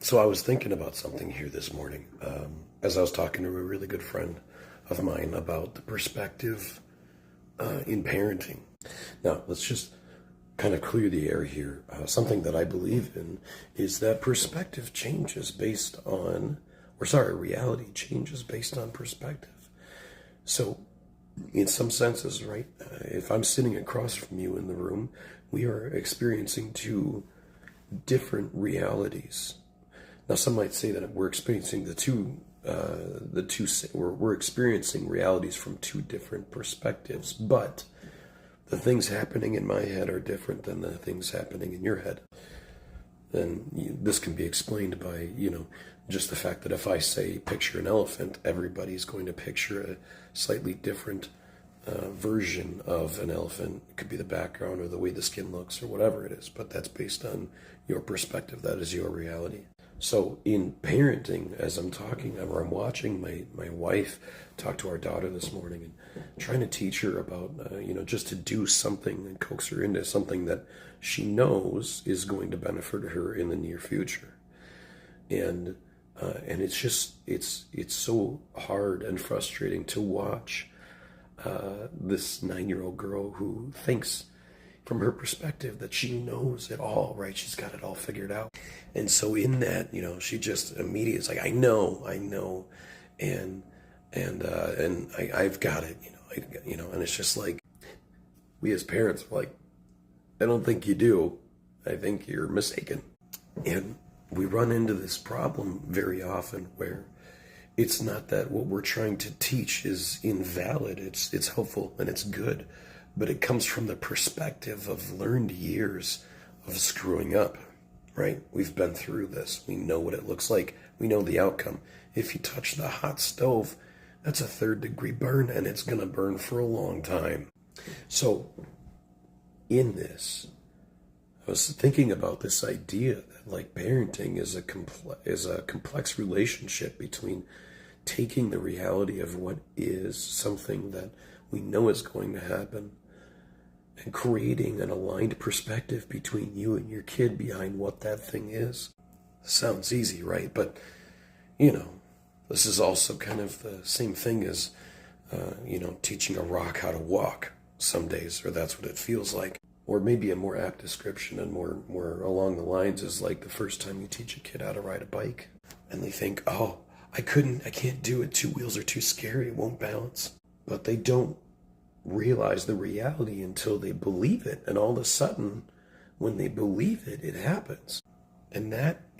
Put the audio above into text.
So I was thinking about something here this morning as I was talking to a really good friend of mine about the perspective in parenting. Now, let's just kind of clear the air here. Something that I believe in is that perspective changes based on, reality changes based on perspective. So, in some senses, right, if I'm sitting across from you in the room, we are experiencing two different realities. Now, some might say that we're experiencing we're experiencing realities from two different perspectives, but the things happening in my head are different than the things happening in your head. And this can be explained by, just the fact that if I say picture an elephant, everybody's going to picture a slightly different version of an elephant. It could be the background or the way the skin looks or whatever it is, but that's based on your perspective. That is your reality. So in parenting, as I'm talking, or I'm watching my wife talk to our daughter this morning and trying to teach her about, just to do something and coax her into something that she knows is going to benefit her in the near future. And it's just, it's so hard and frustrating to watch this 9-year-old girl who thinks from her perspective that she knows it all, right? She's got it all figured out. And so in that, she just immediately is like, I know, and I've got it, and it's just like, we as parents are like, I don't think you do. I think you're mistaken. And we run into this problem very often where it's not that what we're trying to teach is invalid. It's helpful and it's good, but it comes from the perspective of learned years of screwing up, right? We've been through this. We know what it looks like. We know the outcome. If you touch the hot stove, that's a 3rd-degree burn, and it's going to burn for a long time. So in this, I was thinking about this idea that like parenting is a complex relationship between taking the reality of what is something that we know is going to happen and creating an aligned perspective between you and your kid behind what that thing is. Sounds easy, right? But, this is also kind of the same thing as, teaching a rock how to walk some days, or that's what it feels like. Or maybe a more apt description and more along the lines is like the first time you teach a kid how to ride a bike and they think, oh, I can't do it. 2 wheels are too scary. It won't balance. But they don't realize the reality until they believe it. And all of a sudden, when they believe it, it happens. And that